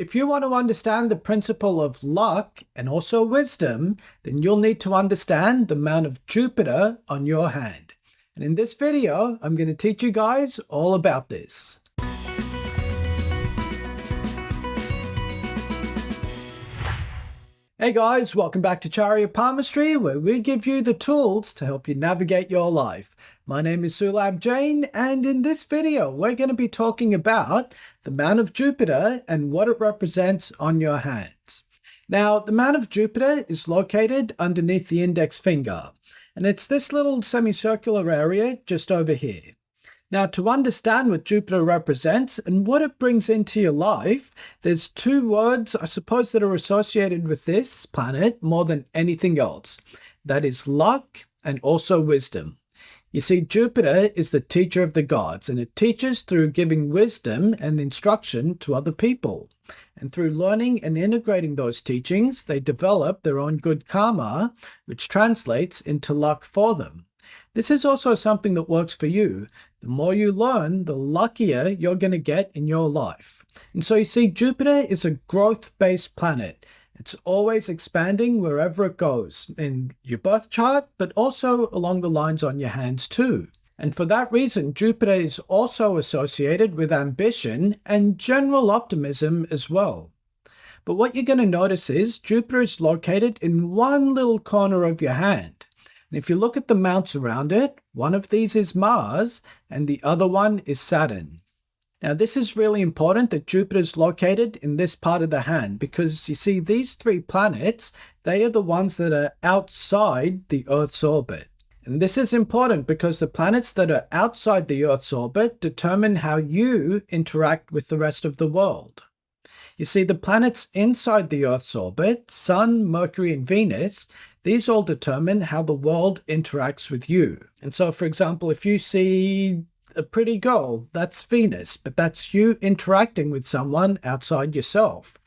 If you want to understand the principle of luck and also wisdom, then you'll need to understand the amount of Jupiter on your hand. And in this video, I'm going to teach you guys all about this. Hey guys, welcome back to Charya Palmistry, where we give you the tools to help you navigate your life. My name is Sulabh Jain, and in this video, we're going to be talking about the Mount of Jupiter and what it represents on your hands. Now, the Mount of Jupiter is located underneath the index finger, and it's this little semicircular area just over here. Now, to understand what Jupiter represents and what it brings into your life, there's two words, I suppose, that are associated with this planet more than anything else. That is luck and also wisdom. You see, Jupiter is the teacher of the gods, and it teaches through giving wisdom and instruction to other people. And through learning and integrating those teachings, they develop their own good karma, which translates into luck for them. This is also something that works for you. The more you learn, the luckier you're going to get in your life. And so you see, Jupiter is a growth-based planet. It's always expanding wherever it goes, in your birth chart, but also along the lines on your hands too. And for that reason, Jupiter is also associated with ambition and general optimism as well. But what you're going to notice is Jupiter is located in one little corner of your hand. And if you look at the mounts around it, one of these is Mars and the other one is Saturn. Now, this is really important that Jupiter is located in this part of the hand because you see these three planets, they are the ones that are outside the Earth's orbit. And this is important because the planets that are outside the Earth's orbit determine how you interact with the rest of the world. You see, the planets inside the Earth's orbit, Sun, Mercury, and Venus, these all determine how the world interacts with you. And so, for example, if you see a pretty girl, that's Venus, but that's you interacting with someone outside yourself.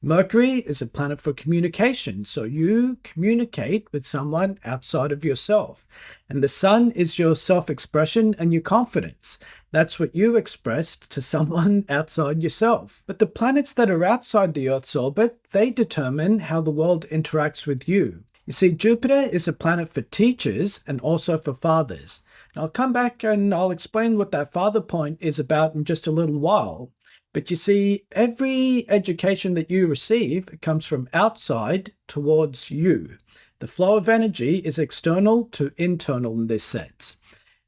Mercury is a planet for communication, so you communicate with someone outside of yourself. And the Sun is your self-expression and your confidence. That's what you expressed to someone outside yourself. But the planets that are outside the Earth's orbit, they determine how the world interacts with you. You see, Jupiter is a planet for teachers and also for fathers. And I'll come back and I'll explain what that father point is about in just a little while. But you see, every education that you receive comes from outside towards you. The flow of energy is external to internal in this sense.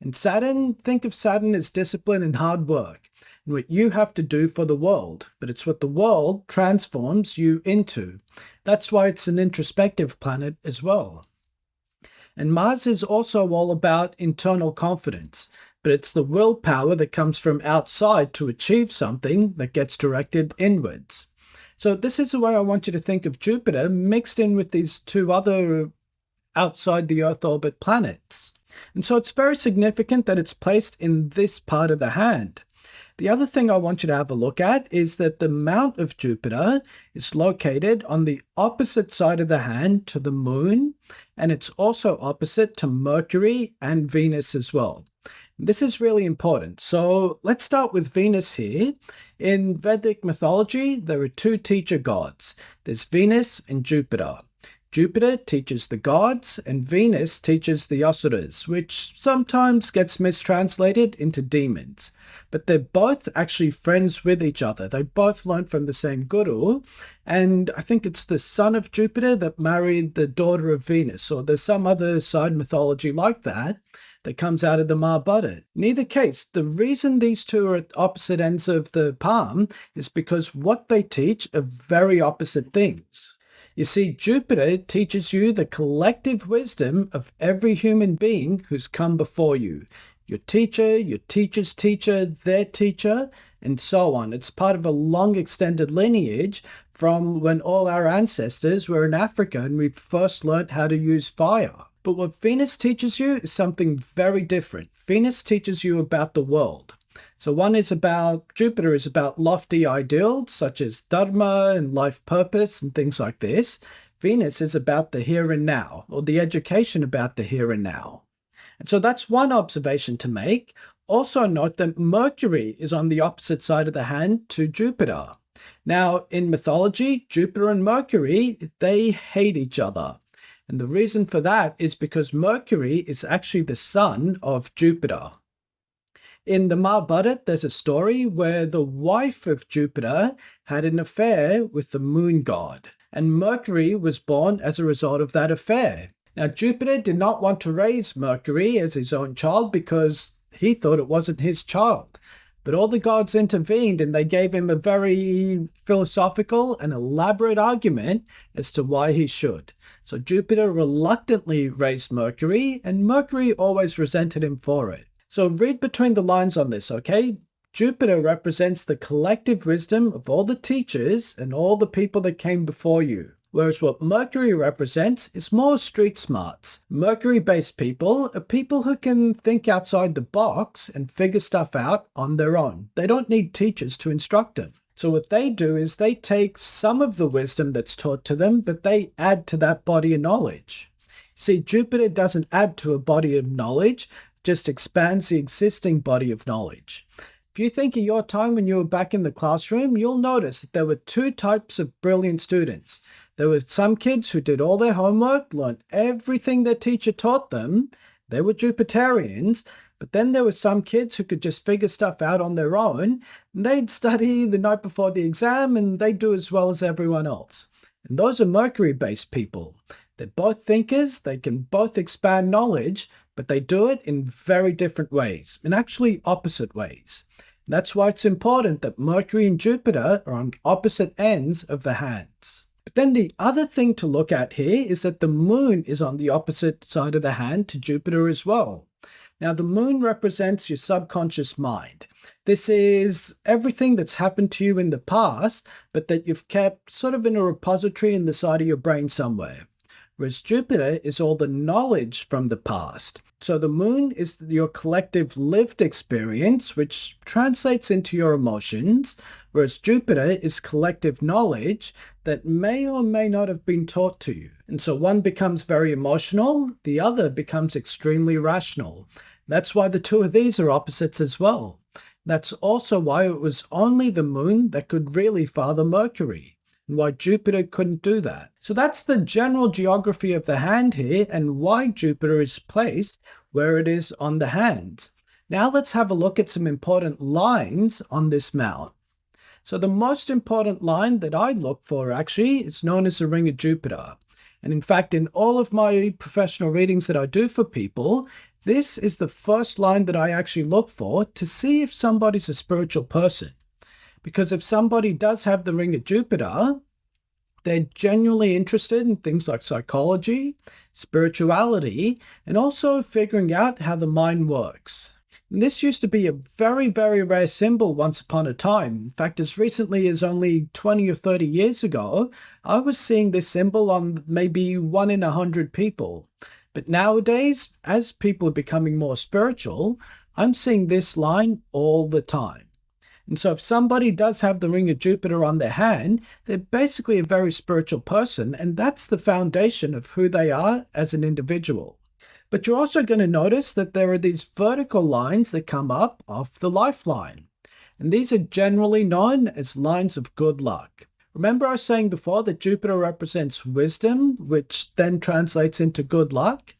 And Saturn, think of Saturn as discipline and hard work, and what you have to do for the world, but it's what the world transforms you into. That's why it's an introspective planet as well. And Mars is also all about internal confidence, but it's the willpower that comes from outside to achieve something that gets directed inwards. So this is the way I want you to think of Jupiter mixed in with these two other outside the Earth orbit planets. And so it's very significant that it's placed in this part of the hand. The other thing I want you to have a look at is that the Mount of Jupiter is located on the opposite side of the hand to the Moon, and it's also opposite to Mercury and Venus as well. This is really important. So let's start with Venus here. In Vedic mythology, there are two teacher gods. There's Venus and Jupiter. Jupiter teaches the gods and Venus teaches the asuras, which sometimes gets mistranslated into demons. But they're both actually friends with each other. They both learn from the same guru. And I think it's the son of Jupiter that married the daughter of Venus, or there's some other side mythology like that that comes out of the Mahabharata. In either case, the reason these two are at opposite ends of the palm is because what they teach are very opposite things. You see, Jupiter teaches you the collective wisdom of every human being who's come before you. Your teacher, your teacher's teacher, their teacher, and so on. It's part of a long extended lineage from when all our ancestors were in Africa and we first learned how to use fire. But what Venus teaches you is something very different. Venus teaches you about the world. So one is about, Jupiter is about lofty ideals such as dharma and life purpose and things like this. Venus is about the here and now, or the education about the here and now. And so that's one observation to make. Also note that Mercury is on the opposite side of the hand to Jupiter. Now, in mythology, Jupiter and Mercury, they hate each other. And the reason for that is because Mercury is actually the son of Jupiter. In the Mahabharata, there's a story where the wife of Jupiter had an affair with the moon god, and Mercury was born as a result of that affair. Now, Jupiter did not want to raise Mercury as his own child because he thought it wasn't his child. But all the gods intervened and they gave him a very philosophical and elaborate argument as to why he should. So Jupiter reluctantly raised Mercury, and Mercury always resented him for it. So read between the lines on this, okay? Jupiter represents the collective wisdom of all the teachers and all the people that came before you. Whereas what Mercury represents is more street smarts. Mercury-based people are people who can think outside the box and figure stuff out on their own. They don't need teachers to instruct them. So what they do is they take some of the wisdom that's taught to them, but they add to that body of knowledge. See, Jupiter doesn't add to a body of knowledge, just expands the existing body of knowledge. If you think of your time when you were back in the classroom, you'll notice that there were two types of brilliant students. There were some kids who did all their homework, learned everything their teacher taught them. They were Jupiterians. But then there were some kids who could just figure stuff out on their own. And they'd study the night before the exam and they'd do as well as everyone else. And those are Mercury-based people. They're both thinkers. They can both expand knowledge, but they do it in very different ways, and actually opposite ways. That's why it's important that Mercury and Jupiter are on opposite ends of the hands. But then the other thing to look at here is that the moon is on the opposite side of the hand to Jupiter as well. Now, the moon represents your subconscious mind. This is everything that's happened to you in the past, but that you've kept sort of in a repository in the side of your brain somewhere. Whereas Jupiter is all the knowledge from the past. So the moon is your collective lived experience, which translates into your emotions, whereas Jupiter is collective knowledge that may or may not have been taught to you. And so one becomes very emotional, the other becomes extremely rational. That's why the two of these are opposites as well. That's also why it was only the moon that could really father Mercury, and why Jupiter couldn't do that. So that's the general geography of the hand here and why Jupiter is placed where it is on the hand. Now let's have a look at some important lines on this mount. So the most important line that I look for actually is known as the ring of Jupiter. And in fact, in all of my professional readings that I do for people, this is the first line that I actually look for to see if somebody's a spiritual person. Because if somebody does have the ring of Jupiter, they're genuinely interested in things like psychology, spirituality, and also figuring out how the mind works. And this used to be a very, very rare symbol once upon a time. In fact, as recently as only 20 or 30 years ago, I was seeing this symbol on maybe 1 in 100 people. But nowadays, as people are becoming more spiritual, I'm seeing this line all the time. And so if somebody does have the ring of Jupiter on their hand, they're basically a very spiritual person, and that's the foundation of who they are as an individual. But you're also going to notice that there are these vertical lines that come up off the lifeline. And these are generally known as lines of good luck. Remember I was saying before that Jupiter represents wisdom, which then translates into good luck?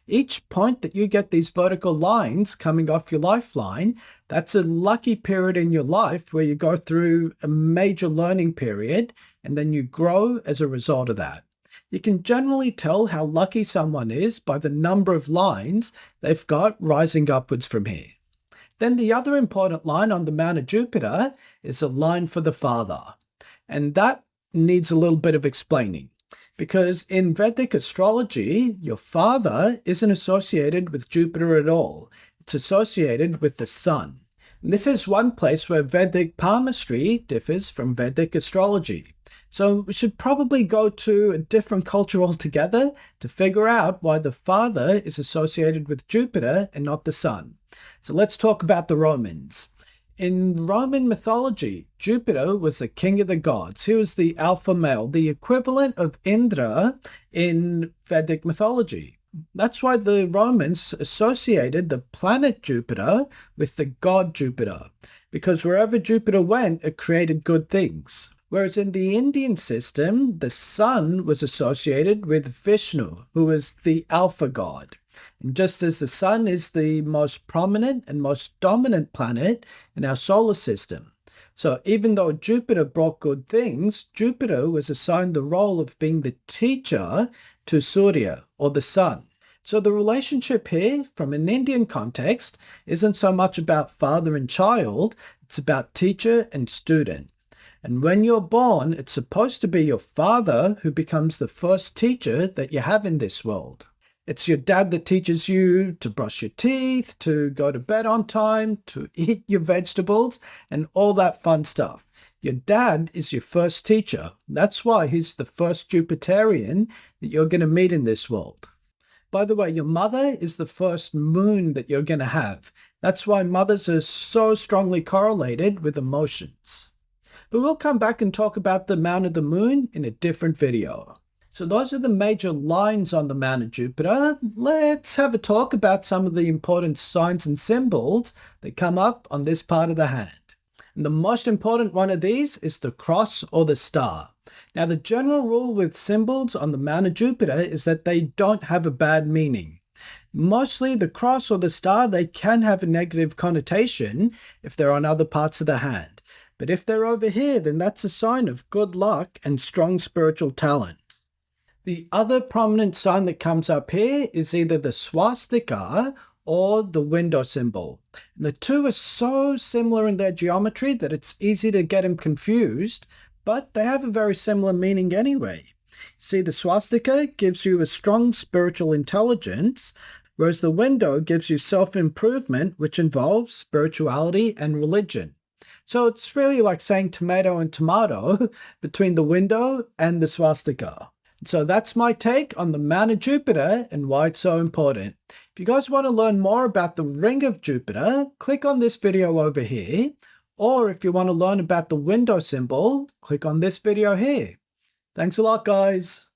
Each point that you get these vertical lines coming off your lifeline, that's a lucky period in your life where you go through a major learning period and then you grow as a result of that. You can generally tell how lucky someone is by the number of lines they've got rising upwards from here. Then the other important line on the Mount of Jupiter is a line for the father. And that needs a little bit of explaining. Because in Vedic astrology, your father isn't associated with Jupiter at all. It's associated with the sun. And this is one place where Vedic palmistry differs from Vedic astrology. So we should probably go to a different culture altogether to figure out why the father is associated with Jupiter and not the sun. So let's talk about the Romans. In Roman mythology, Jupiter was the king of the gods. He was the alpha male, the equivalent of Indra in Vedic mythology. That's why the Romans associated the planet Jupiter with the god Jupiter, because wherever Jupiter went, it created good things. Whereas in the Indian system, the sun was associated with Vishnu, who is the alpha god. And just as the sun is the most prominent and most dominant planet in our solar system, so even though Jupiter brought good things, Jupiter was assigned the role of being the teacher to Surya, or the sun. So the relationship here, from an Indian context, isn't so much about father and child, it's about teacher and student. And when you're born, it's supposed to be your father who becomes the first teacher that you have in this world. It's your dad that teaches you to brush your teeth, to go to bed on time, to eat your vegetables, and all that fun stuff. Your dad is your first teacher. That's why he's the first Jupiterian that you're going to meet in this world. By the way, your mother is the first moon that you're going to have. That's why mothers are so strongly correlated with emotions. But we'll come back and talk about the Mount of the Moon in a different video. So those are the major lines on the Mount of Jupiter. Let's have a talk about some of the important signs and symbols that come up on this part of the hand. And the most important one of these is the cross or the star. Now, the general rule with symbols on the Mount of Jupiter is that they don't have a bad meaning. Mostly the cross or the star, they can have a negative connotation if they're on other parts of the hand. But if they're over here, then that's a sign of good luck and strong spiritual talents. The other prominent sign that comes up here is either the swastika or the window symbol. And the two are so similar in their geometry that it's easy to get them confused, but they have a very similar meaning anyway. See, the swastika gives you a strong spiritual intelligence, whereas the window gives you self-improvement, which involves spirituality and religion. So it's really like saying tomato and tomato between the window and the swastika. So that's my take on the Mount of Jupiter and why it's so important. If you guys want to learn more about the ring of Jupiter, click on this video over here. Or if you want to learn about the window symbol, click on this video here. Thanks a lot, guys.